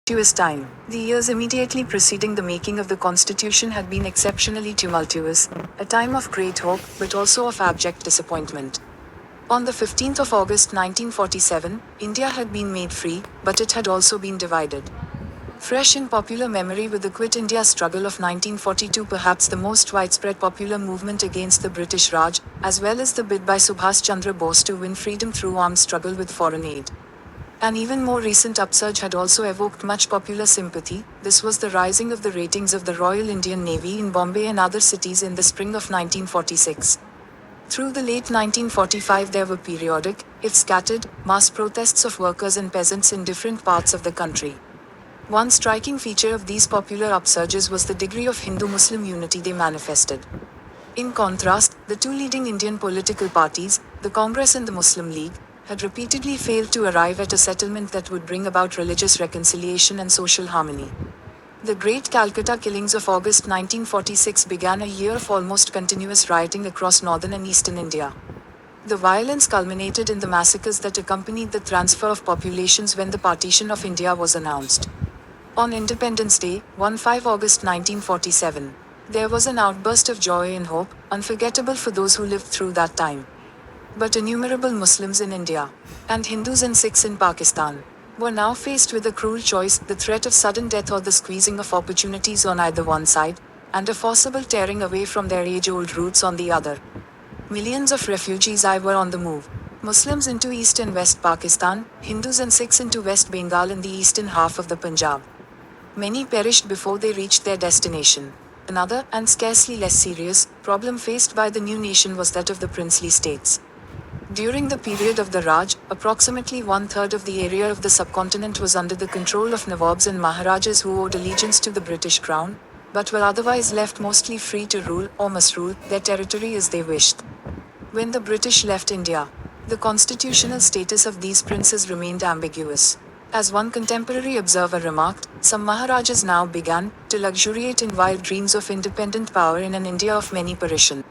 tumultuous time. The years immediately preceding the making of the Constitution had been exceptionally tumultuous, a time of great hope, but also of abject disappointment. On the 15th of August 1947, India had been made free, but it had also been divided. Fresh in popular memory with the Quit India struggle of 1942, perhaps the most widespread popular movement against the British Raj, as well as the bid by Subhas Chandra Bose to win freedom through armed struggle with foreign aid. An even more recent upsurge had also evoked much popular sympathy. This was the rising of the ratings of the Royal Indian Navy in Bombay and other cities in the spring of 1946. Through the late 1945 there were periodic, if scattered, mass protests of workers and peasants in different parts of the country. One striking feature of these popular upsurges was the degree of Hindu-Muslim unity they manifested. In contrast, the two leading Indian political parties, the Congress and the Muslim League, had repeatedly failed to arrive at a settlement that would bring about religious reconciliation and social harmony. The Great Calcutta killings of August 1946 began a year of almost continuous rioting across northern and eastern India. The violence culminated in the massacres that accompanied the transfer of populations when the partition of India was announced. On Independence Day, 15 August 1947, there was an outburst of joy and hope, unforgettable for those who lived through that time. But innumerable Muslims in India, and Hindus and Sikhs in Pakistan, were now faced with a cruel choice: the threat of sudden death or the squeezing of opportunities on either one side, and a forcible tearing away from their age-old roots on the other. Millions of refugees were on the move. Muslims into East and West Pakistan, Hindus and Sikhs into West Bengal and the eastern half of the Punjab. Many perished before they reached their destination. Another, and scarcely less serious, problem faced by the new nation was that of the princely states. During the period of the Raj, approximately one-third of the area of the subcontinent was under the control of Nawabs and Maharajas who owed allegiance to the British Crown, but were otherwise left mostly free to rule, or misrule, their territory as they wished. When the British left India, the constitutional status of these princes remained ambiguous. As one contemporary observer remarked, some Maharajas now began to luxuriate in wild dreams of independent power in an India of many parishan.